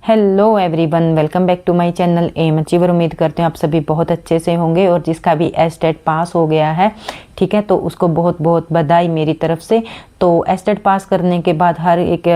Hello everyone, welcome back to my channel M achiever. उम्मीद करते हैं आप सभी बहुत अच्छे से होंगे और जिसका भी एस्टेट पास हो गया है, ठीक है, तो उसको बहुत बहुत बधाई मेरी तरफ से। तो एस्टेट पास करने के बाद हर एक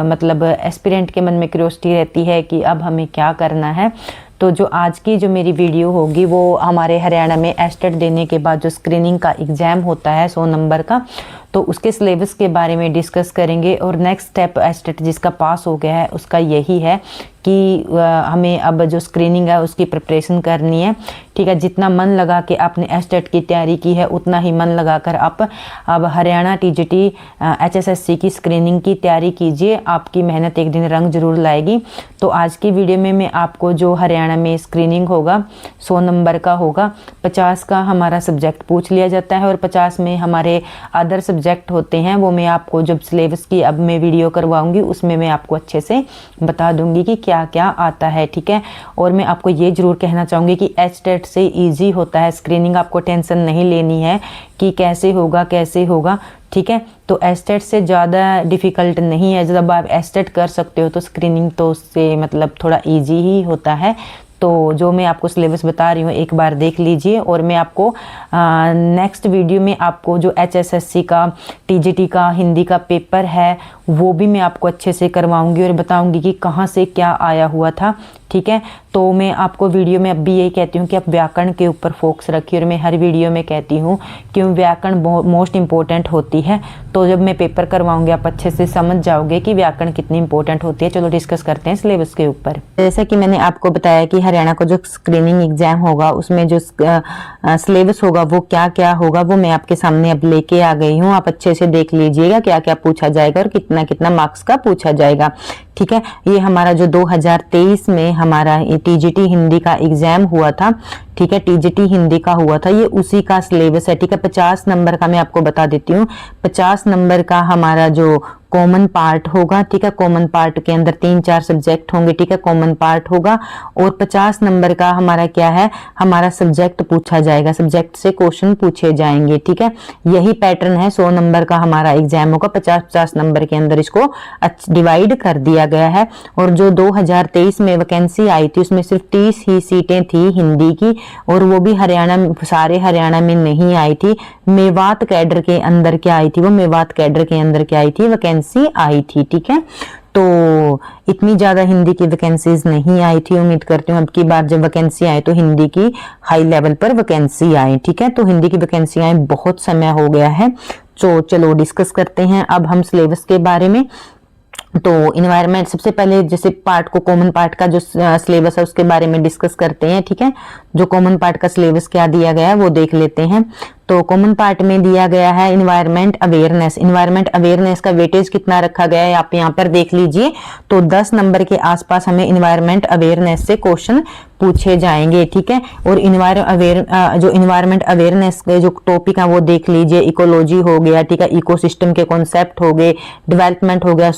मतलब एस्पिरेंट के मन में क्यूरियोसिटी रहती है कि अब हमें क्या करना है। तो जो आज की जो मेरी वीडियो होगी वो हमारे हरियाणा में एस्टेट देने के बाद जो स्क्रीनिंग का एग्ज़ाम होता है 100 नंबर का, तो उसके सिलेबस के बारे में डिस्कस करेंगे। और नेक्स्ट स्टेप एस्टेट जिसका पास हो गया है उसका यही है कि हमें अब जो स्क्रीनिंग है उसकी प्रिपरेशन करनी है, ठीक है। जितना मन लगा के आपने एस्टेट की तैयारी की है उतना ही मन लगाकर आप अब हरियाणा टीजीटी एचएसएससी की स्क्रीनिंग की तैयारी कीजिए। आपकी मेहनत एक दिन रंग जरूर लाएगी। तो आज की वीडियो में मैं आपको जो हरियाणा में स्क्रीनिंग होगा 100 नंबर का होगा, 50 का हमारा सब्जेक्ट पूछ लिया जाता है और 50 में हमारे अदर सब्जेक्ट होते हैं। वो मैं आपको जब सिलेबस की अब मैं वीडियो करवाऊंगी उसमें मैं आपको अच्छे से बता दूंगी कि क्या क्या आता है, ठीक है। और मैं आपको ये जरूर कहना चाहूँगी कि एस्टेट से इजी होता है स्क्रीनिंग। आपको टेंशन नहीं लेनी है कि कैसे होगा, ठीक है। तो एस्टेट से ज़्यादा डिफ़िकल्ट नहीं है। जब आप एस्टेट कर सकते हो तो स्क्रीनिंग तो उससे मतलब थोड़ा इजी ही होता है। तो जो मैं आपको सिलेबस बता रही हूँ एक बार देख लीजिए। और मैं आपको नेक्स्ट वीडियो में आपको जो एचएसएससी का टीजीटी का हिंदी का पेपर है वो भी मैं आपको अच्छे से करवाऊंगी और बताऊंगी कि कहाँ से क्या आया हुआ था, ठीक है। तो मैं आपको वीडियो में अब भी यही कहती हूँ कि आप व्याकरण के ऊपर फोकस रखिए। और मैं हर वीडियो में कहती हूँ कि व्याकरण मोस्ट इंपॉर्टेंट होती है। तो जब मैं पेपर करवाऊंगी आप अच्छे से समझ जाओगे कि व्याकरण कितनी इंपॉर्टेंट होती है। चलो डिस्कस करते हैं सिलेबस के ऊपर। जैसा कि मैंने आपको बताया कि हरियाणा को जो स्क्रीनिंग एग्जाम होगा उसमें जो सिलेबस होगा वो क्या क्या होगा वो मैं आपके सामने अब लेके आ गई हूँ। आप अच्छे से देख लीजिएगा क्या क्या पूछा जाएगा और कितना कितना मार्क्स का पूछा जाएगा, ठीक है। ये हमारा जो 2023 में हमारा टीजीटी हिंदी का एग्जाम हुआ था, ठीक है, टीजीटी हिंदी का हुआ था, ये उसी का सिलेबस है, ठीक है। 50 नंबर का मैं आपको बता देती हूँ। 50 नंबर का हमारा जो कॉमन पार्ट होगा, ठीक है, कॉमन पार्ट के अंदर 3-4 सब्जेक्ट होंगे, ठीक है, कॉमन पार्ट होगा। और 50 नंबर का हमारा क्या है, हमारा सब्जेक्ट पूछा जाएगा, सब्जेक्ट से क्वेश्चन पूछे जाएंगे, ठीक है। यही पैटर्न है 100 नंबर का हमारा एग्जाम होगा। 50-50 नंबर के अंदर इसको डिवाइड कर दिया गया है। और जो 2023 में वैकेंसी आई थी उसमें सिर्फ 30 ही सीटें थी हिंदी की, और वो भी सारे हरियाणा में नहीं आई थी। मेवात कैडर के अंदर क्या आई थी, वो मेवात कैडर के अंदर क्या आई थी, वैकेंसी आई थी, ठीक है। तो इतनी ज्यादा हिंदी की वैकेंसीज नहीं आई थी। उम्मीद करती हूँ अब की बार जब वैकेंसी आए तो हिंदी की हाई लेवल पर वैकेंसी आए, ठीक है। तो हिंदी की वैकेंसी आए बहुत समय हो गया है। तो चलो डिस्कस करते हैं अब हम सिलेबस के बारे में। तो इन्वायरमेंट सबसे पहले जैसे पार्ट को कॉमन पार्ट का जो सिलेबस है उसके बारे में डिस्कस करते हैं, ठीक है। जो कॉमन पार्ट का सिलेबस क्या दिया गया है वो देख लेते हैं। तो कॉमन पार्ट में दिया गया है इन्वायरमेंट अवेयरनेस। इन्वायरमेंट अवेयरनेस का वेटेज कितना रखा गया है आप यहाँ पर देख लीजिए। तो 10 नंबर के आसपास हमें इन्वायरमेंट अवेयरनेस से क्वेश्चन पूछे जाएंगे, ठीक है। और जो इन्वायरमेंट अवेयरनेस के जो टॉपिक है वो देख लीजिए। इकोलॉजी हो गया, ठीक है, इकोसिस्टम के कॉन्सेप्ट हो गए, डेवलपमेंट हो गया,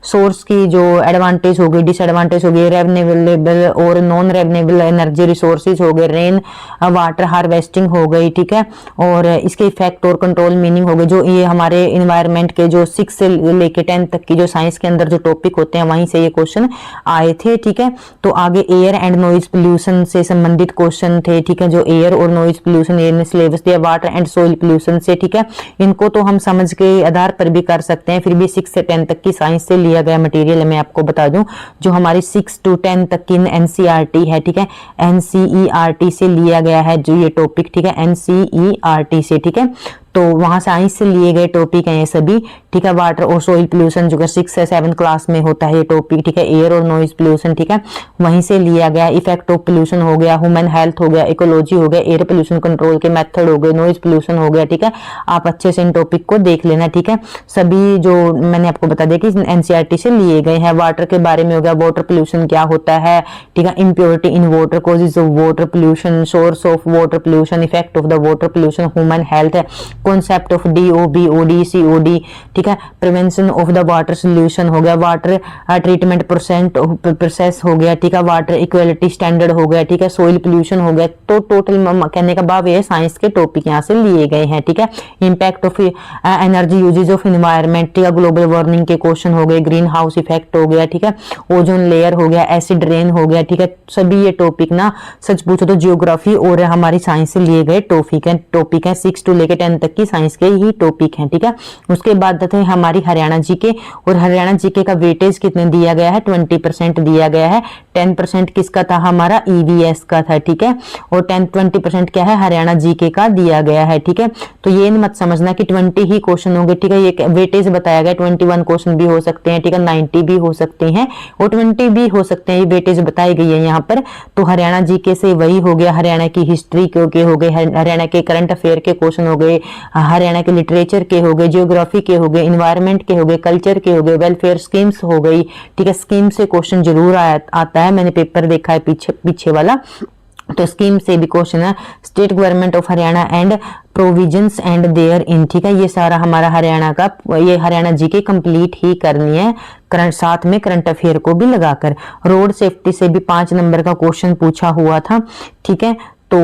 सोर्स की जो एडवांटेज हो गई, डिसएडवांटेज हो गई, रेवनेबल और नॉन रेवनेबल एनर्जी रिसोर्सेज हो गए, रेन वाटर हार्वेस्टिंग हो गई, ठीक है। और इसके इफेक्ट और कंट्रोल मीनिंग हो गए। जो ये हमारे इन्वायरमेंट के जो 6 से लेके 10 तक की जो साइंस के अंदर जो टॉपिक होते हैं वहीं से ये क्वेश्चन आए थे, ठीक है। तो आगे एयर एंड नॉइज पोल्यूशन से संबंधित क्वेश्चन थे, ठीक है। जो एयर और नॉइज पोल्यूशन ने सिलेबस दिया, वाटर एंड सोइल पोल्यूशन से, ठीक है। इनको तो हम समझ के आधार पर भी कर सकते हैं, फिर भी 6 से 10 तक की साइंस से लिया गया मटेरियल मैं आपको बता दूं। जो हमारी 6 to 10 तक की एनसीईआरटी है, ठीक है, एनसीईआरटी से लिया गया है जो ये टॉपिक, ठीक है, एनसीईआरटी से, ठीक है। तो वहां साइंस से लिए गए टॉपिक हैं ये सभी, ठीक है। वाटर और सोइल पोल्यूशन जो कि 6 से 7 क्लास में होता है ये टॉपिक, ठीक है। एयर और नॉइज पोल्यूशन, ठीक है, वहीं से लिया गया। इफेक्ट ऑफ पोल्यूशन हो गया, ह्यूमन हेल्थ हो गया, इकोलॉजी हो गया, एयर पोल्यूशन कंट्रोल के मेथड हो गए, नॉइज पोल्यूशन हो गया, ठीक है। आप अच्छे से इन टॉपिक को देख लेना, ठीक है। सभी जो मैंने आपको बता दिया कि एनसीईआरटी से लिए गए हैं। वाटर के बारे में हो गया, वाटर पोल्यूशन क्या होता है, ठीक है, impurity in water, causes of water pollution, source of water pollution, effect of the water pollution, human health, concept of DOB, OD, COD, ठीक है। Prevention of the water solution हो गया, वाटर ट्रीटमेंट प्रोसेस हो गया, ठीक है। Water equality standard हो गया, ठीक है। सॉइल पोल्यूशन हो गया। तो टोटल कहने का भाव ये साइंस के टॉपिक यहाँ से लिए गए हैं, ठीक है। Impact of energy usage of environment, ठीक है। ग्लोबल वार्मिंग के क्वेश्चन हो गए, ग्रीन हाउस इफेक्ट हो गया, ठीक है। ओजोन लेयर हो गया, एसिड रेन हो गया, ठीक है। सभी ये टॉपिक ना सच पूछो तो जियोग्राफी और हमारी साइंस से लिए गए टॉपिक है। 6 to लेके 10 तक की साइंस के ही टॉपिक हैं, ठीक है। उसके बाद है हमारी हरियाणा जीके, और हरियाणा जीके का वेटेज कितने दिया गया है, 20% दिया गया है। 10% किसका था, हमारा EVS का था, ठीक है। और 20% क्या है, हरियाणा जीके का दिया गया है, ठीक है। तो ये मत समझना कि 20 ही क्वेश्चन होंगे, ठीक है। ये वेटेज बताया गया, 21 क्वेश्चन भी हो सकते हैं, ठीक है। 90 भी हो सकते हैं और 20 भी हो सकते हैं, ये वेटेज बताई गई है यहाँ पर। तो हरियाणा जीके से वही हो गया, हरियाणा की हिस्ट्री के हो गए, हरियाणा के करंट अफेयर के क्वेश्चन हो गए, हरियाणा के लिटरेचर के हो गए, जियोग्राफी के हो गए, इन्वायरमेंट के हो गए, कल्चर के हो गए, वेलफेयर स्कीम्स हो गई, ठीक है। स्कीम से क्वेश्चन जरूर आता है, मैंने पेपर देखा है पीछे वाला, तो स्कीम से भी क्वेश्चन है। State government of Haryana and provisions and therein, ठीक है। ये सारा हमारा हरियाणा का, ये हरियाणा जीके कंप्लीट ही करनी है, करंट साथ में करंट अफेयर को भी लगाकर। रोड सेफ्टी से भी 5 नंबर का क्वेश्चन पूछा हुआ था, ठीक है। तो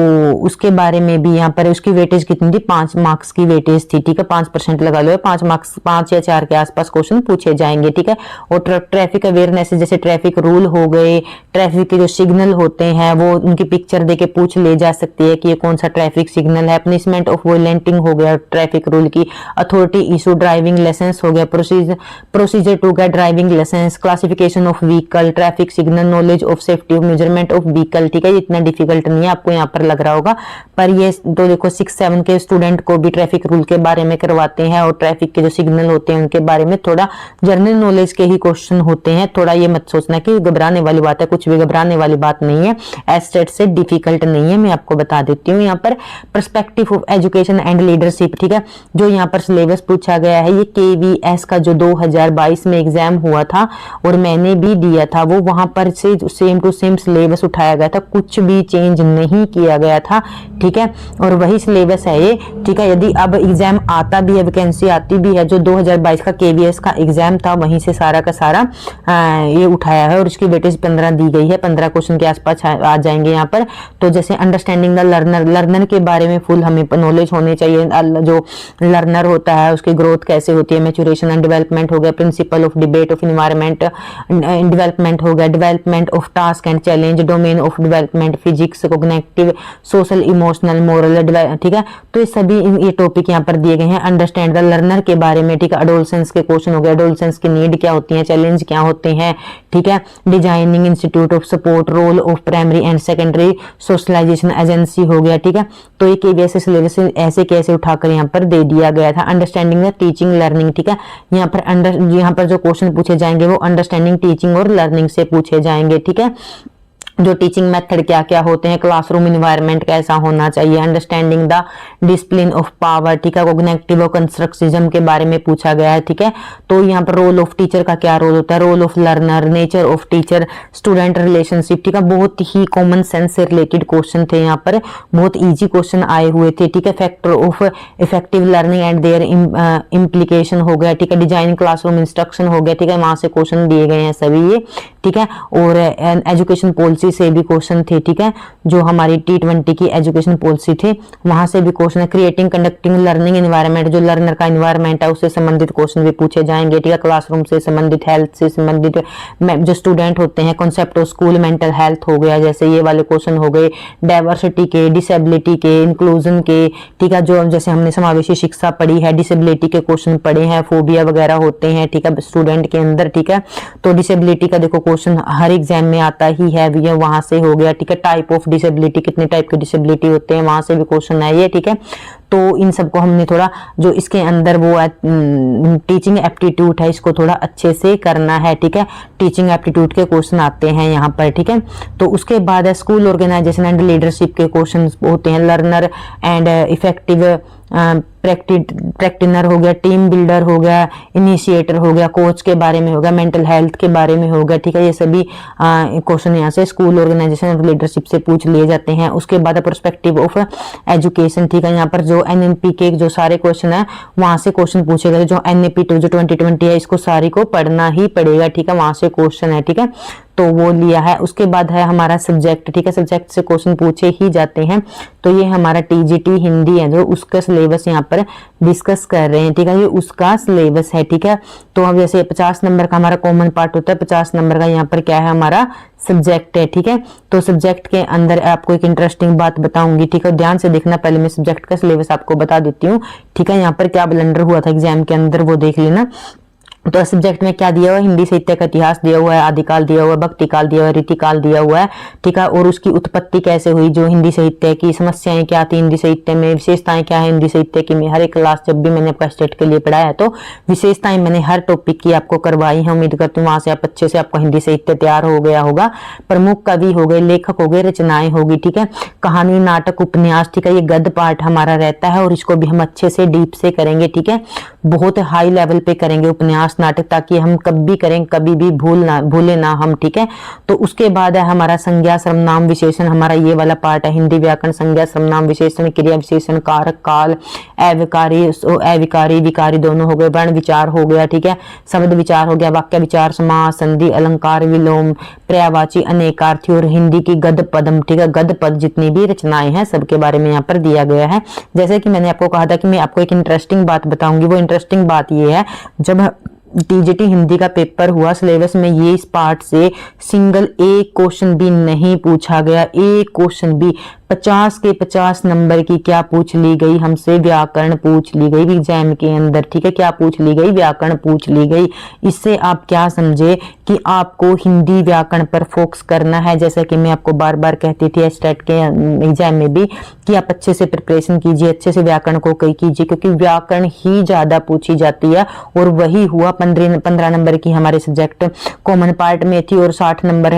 उसके बारे में भी यहाँ पर उसकी वेटेज कितनी थी, 5 मार्क्स की वेटेज थी, ठीक है। 5% लगा लो, 5 मार्क्स, 5 या 4 के आसपास क्वेश्चन पूछे जाएंगे, ठीक है। और ट्रैफिक अवेयरनेस, जैसे ट्रैफिक रूल हो गए, ट्रैफिक के जो सिग्नल होते हैं वो उनकी पिक्चर देके पूछ ले जा सकती है कि ये कौन सा ट्रैफिक सिग्नल है। पनिशमेंट ऑफ वायलेंटिंग हो गया ट्रैफिक रूल की। अथॉरिटी इशू ड्राइविंग लाइसेंस हो गया, procedure to get driving licence, classification of vehicle, traffic signal, knowledge of safety of measurement of vehicle, ठीक है। इतना डिफिकल्ट नहीं है, आपको यहाँ लग रहा होगा, पर ये तो देखो 6-7 के स्टूडेंट को भी ट्रैफिक रूल के बारे में करवाते हैं, और ट्रैफिक के जो सिग्नल होते हैं उनके बारे में थोड़ा जनरल नॉलेज के ही क्वेश्चन होते हैं। थोड़ा ये मत सोचना कि घबराने वाली बात है, कुछ भी घबराने वाली बात नहीं है, एस्टेट से डिफिकल्ट नहीं है, मैं आपको बता देती हूँ। यहाँ पर perspective of education and leadership, ठीक है। जो यहाँ पर सिलेबस पूछा गया है, ये KVS का जो 2022 में एग्जाम हुआ था और मैंने भी दिया था, वो वहां पर से सेम टू सेम सिलेबस उठाया गया था, कुछ भी चेंज नहीं किया गया था, ठीक है। और वही सिलेबस है ये, ठीक है। यदि अब एग्जाम आता भी है, वैकेंसी आती भी है, जो 2022 का KVS का एग्जाम था वहीं से सारा का सारा ये उठाया है, और इसकी वेटेज 15 दी गई है, 15 क्वेश्चन के आसपास आ जाएंगे यहाँ पर। तो जैसे अंडरस्टैंडिंग द लर्नर के बारे में फुल हमें नॉलेज होनी चाहिए, जो लर्नर होता है उसकी ग्रोथ कैसे होती है, मैच्योरेशन एंड डेवलपमेंट हो गया, principle of debate of environment development हो गया, development of task and challenge, domain of development, physics, cognitive, social, emotional, moral, ठीक है। तो ये सभी ये टॉपिक यहाँ पर दिए गए हैं। अंडरस्टैंड द लर्नर के बारे में, ठीक है। एडोलसेंस के क्वेश्चन हो गए, एडोलसेंस की नीड क्या होती है, चैलेंज क्या होते हैं, ठीक है। Designing institute of support, role of primary and secondary socialisation agency हो गया, ठीक है। तो ये KVS सिलेबस ऐसे कैसे उठाकर यहाँ पर दे दिया गया था। अंडरस्टैंडिंग द टीचिंग लर्निंग, ठीक है। यहाँ पर जो क्वेश्चन पूछे जाएंगे वो अंडरस्टैंडिंग टीचिंग और लर्निंग से पूछे जाएंगे, ठीक है। जो टीचिंग मेथड क्या क्या होते हैं, क्लासरूम इन्वायरमेंट कैसा होना चाहिए, understanding the discipline of power, ठीक है। कॉग्निटिव और कंस्ट्रक्टिज्म के बारे में पूछा गया है, ठीक है। तो यहाँ पर रोल ऑफ टीचर का क्या रोल होता है, role of learner, nature of teacher, student relationship, ठीक है। बहुत ही कॉमन सेंस से रिलेटेड क्वेश्चन थे यहाँ पर, बहुत ईजी क्वेश्चन आए हुए थे, ठीक है। Factor of effective learning and their implication हो गया, ठीक है। डिजाइन क्लासरूम इंस्ट्रक्शन हो गया, ठीक है। वहां से क्वेश्चन दिए गए हैं सभी ये, ठीक है। और एजुकेशन पॉलिसी से भी क्वेश्चन थे, ठीक है। जो हमारी T20 की एजुकेशन पॉलिसी थे वहां से भी क्वेश्चन है। क्रिएटिंग कंडक्टिंग लर्निंग एनवायरनमेंट, जो लर्नर का एनवायरनमेंट है उससे संबंधित क्वेश्चन भी पूछे जाएंगे, ठीक है। क्लासरूम से संबंधित, हेल्थ से संबंधित, जो स्टूडेंट होते हैं, concept of school, mental health हो गया, जैसे ये वाले क्वेश्चन हो गए। डाइवर्सिटी के, डिसेबिलिटी के, इंक्लूजन के, ठीक है। जो जैसे हमने समावेशी शिक्षा पढ़ी है, डिसेबिलिटी के क्वेश्चन पढ़े हैं, फोबिया वगैरह होते हैं, ठीक है, स्टूडेंट के अंदर, ठीक है। तो डिसेबिलिटी का देखो क्वेश्चन हर एग्जाम में आता ही है, वहां से हो गया, ठीक है। टाइप ऑफ डिसेबिलिटी, कितने टाइप के डिसेबिलिटी होते हैं, वहां से भी क्वेश्चन है ये, ठीक है। तो इन सबको हमने थोड़ा जो इसके अंदर वो टीचिंग एप्टीट्यूड है इसको थोड़ा अच्छे से करना है, ठीक है। टीचिंग एप्टीट्यूड के क्वेश्चन आते हैं यहाँ पर, ठीक है। तो उसके बाद है स्कूल ऑर्गेनाइजेशन एंड लीडरशिप के क्वेश्चन होते हैं। लर्नर एंड इफेक्टिव प्रैक्टिनर हो गया, टीम बिल्डर हो गया, इनिशिएटर हो गया, कोच के बारे में हो गया, मेंटल हेल्थ के बारे में हो गया, ठीक है। ये सभी क्वेश्चन यहाँ से स्कूल ऑर्गेनाइजेशन और लीडरशिप से पूछ लिए जाते हैं। उसके बाद पर्सपेक्टिव ऑफ एजुकेशन, ठीक है। यहाँ पर जो जो एनएमपी के जो सारे क्वेश्चन है वहां से क्वेश्चन पूछे गए, जो एनएपी 2 जो 2020 है इसको सारी को पढ़ना ही पड़ेगा, ठीक है, वहां से क्वेश्चन है, ठीक है, तो वो लिया है। उसके बाद है हमारा सब्जेक्ट, ठीक है, सब्जेक्ट से क्वेश्चन पूछे ही जाते हैं, तो ये हमारा टीजीटी हिंदी है जो उसका सिलेबस यहाँ पर डिस्कस कर रहे हैं, ठीक है, ये उसका सिलेबस है, ठीक है। तो अब जैसे 50 नंबर का हमारा कॉमन पार्ट होता है, 50 नंबर का यहाँ पर क्या है हमारा सब्जेक्ट है, ठीक है। तो सब्जेक्ट के अंदर आपको एक इंटरेस्टिंग बात बताऊंगी, ठीक है, ध्यान से देखना, पहले मैं सब्जेक्ट का सिलेबस आपको बता देती हूँ, ठीक है। यहाँ पर क्या ब्लंडर हुआ था एग्जाम के अंदर वो देख लेना। तो सब्जेक्ट में क्या दिया हुआ है, हिंदी साहित्य का इतिहास दिया हुआ है, आदिकाल दिया हुआ है, भक्ति काल दिया हुआ है, रीतिकाल दिया हुआ है, ठीक है, और उसकी उत्पत्ति कैसे हुई, जो हिंदी साहित्य की समस्याएं क्या थी हिंदी साहित्य में, विशेषताएं क्या है हिंदी साहित्य की। हर एक क्लास जब भी मैंने आपका स्टेट के लिए पढ़ाया है तो विशेषताएं मैंने हर टॉपिक की आपको करवाई है। उम्मीद करती हूँ वहां से आप अच्छे से आपका हिंदी साहित्य तैयार हो गया होगा। प्रमुख कवि हो गए, लेखक हो गए, रचनाएं होगी, ठीक है, कहानी, नाटक, उपन्यास, ठीक है, ये गद्य पाठ हमारा रहता है और इसको भी हम अच्छे से डीप से करेंगे, ठीक है, बहुत हाई लेवल पे करेंगे उपन्यास नाटक, ताकि हम कभी करें कभी भी भूले ना हम, ठीक है। तो उसके बाद है हमारा संज्ञा सर्वनाम विशेषण, हमारा ये वाला पार्ट है हिंदी व्याकरण, संज्ञा सर्वनाम विशेषण, क्रिया विशेषण, कारक, काल, अविकारी विकारी दोनों हो गए, वर्ण विचार हो गया, ठीक है, शब्द विचार हो गया, वाक्य विचार, समास, संधि, अलंकार, विलोम, पर्यायवाची, अनेकार्थी और हिंदी की गद्य पदम, ठीक है, गद्य पद जितनी भी रचनाएं हैं सबके बारे में यहाँ पर दिया गया है। जैसे कि मैंने आपको कहा था कि मैं आपको एक इंटरेस्टिंग बात बताऊंगी, वो इंटरेस्टिंग बात ये है, जब टीजीटी हिंदी का पेपर हुआ सिलेबस में ये इस पार्ट से सिंगल एक क्वेश्चन भी नहीं पूछा गया, एक क्वेश्चन भी। 50 के 50 नंबर की क्या पूछ ली गई हमसे, व्याकरण पूछ ली गई एग्जाम के अंदर, ठीक है, क्या पूछ ली गई, व्याकरण पूछ ली गई। इससे आप क्या समझे कि आपको हिंदी व्याकरण पर फोकस करना है, जैसा कि मैं आपको बार बार कहती थी स्टेट के एग्जाम में भी कि आप अच्छे से प्रिपरेशन कीजिए, अच्छे से व्याकरण को कीजिए, क्योंकि व्याकरण ही ज्यादा पूछी जाती है। और वही हुआ, 15 नंबर की हमारे सब्जेक्ट कॉमन पार्ट में थी और 60 नंबर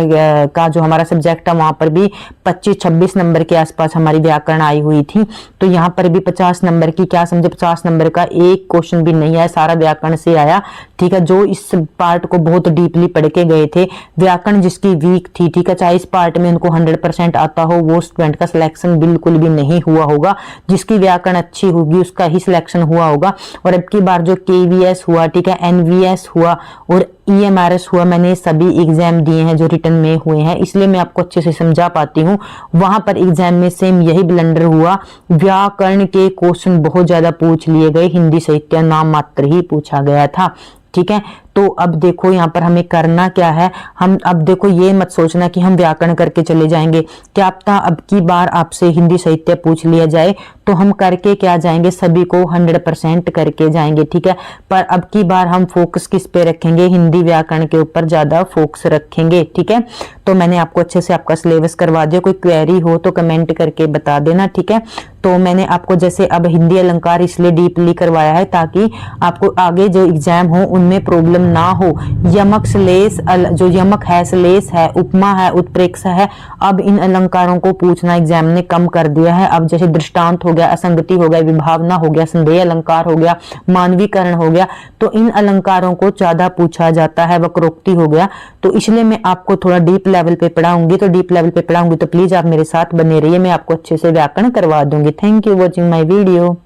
का जो हमारा सब्जेक्ट है वहां पर भी 25-26 नंबर के आसपास हमारी व्याकरण आई हुई थी। तो यहाँ पर भी 50 नंबर की क्या समझे, 50 नंबर का एक क्वेश्चन भी नहीं आया, सारा व्याकरण से आया, ठीक है। जो इस पार्ट को बहुत डीपली पढ़ के गए थे, व्याकरण जिसकी वीक थी, ठीक है, चाहे इस पार्ट में उनको 100% आता हो, वो स्टूडेंट का सिलेक्शन बिल्कुल भी नहीं हुआ होगा। जिसकी व्याकरण अच्छी होगी उसका ही सिलेक्शन हुआ होगा। और अब की बार जो केवीएस हुआ, ठीक है, एनवीएस हुआ और ईएमआरएस हुआ, मैंने सभी एग्जाम दिए हैं जो रिटर्न में हुए हैं, इसलिए मैं आपको अच्छे से समझा पाती हूँ। वहां पर एग्जाम में सेम यही ब्लंडर हुआ, व्याकरण के क्वेश्चन बहुत ज्यादा पूछ लिए गए, हिंदी साहित्य नाम मात्र ही पूछा गया था, ठीक है। तो अब देखो यहाँ पर हमें करना क्या है, हम अब देखो ये मत सोचना कि हम व्याकरण करके चले जाएंगे, क्या पता अब की बार आपसे हिंदी साहित्य पूछ लिया जाए तो हम करके क्या जाएंगे, सभी को 100% करके जाएंगे, ठीक है। पर अब की बार हम फोकस किस पे रखेंगे, हिंदी व्याकरण के ऊपर ज्यादा फोकस रखेंगे, ठीक है। तो मैंने आपको अच्छे से आपका सिलेबस करवा दिया, कोई क्वेरी हो तो कमेंट करके बता देना, ठीक है। तो मैंने आपको जैसे अब हिंदी अलंकार इसलिए डीपली करवाया है ताकि आपको आगे जो एग्जाम हो उनमें प्रॉब्लम ना हो। यमक श्लेष, जो यमक है, श्लेष है, उपमा है, उत्प्रेक्षा है, अब इन अलंकारों को पूछना एग्जाम ने कम कर दिया है। अब जैसे दृष्टांत हो गया, असंगति हो गया, विभावना हो गया, संदेह अलंकार हो गया, मानवीकरण हो गया, तो इन अलंकारों को ज्यादा पूछा जाता है, वक्रोक्ति हो गया। तो इसलिए मैं आपको थोड़ा डीप लेवल पे पढ़ाऊंगी, तो डीप लेवल पे पढ़ाऊंगी तो प्लीज आप मेरे साथ बने रहिए, मैं आपको अच्छे से व्याकरण करवा दूंगी। Thank you watching my video.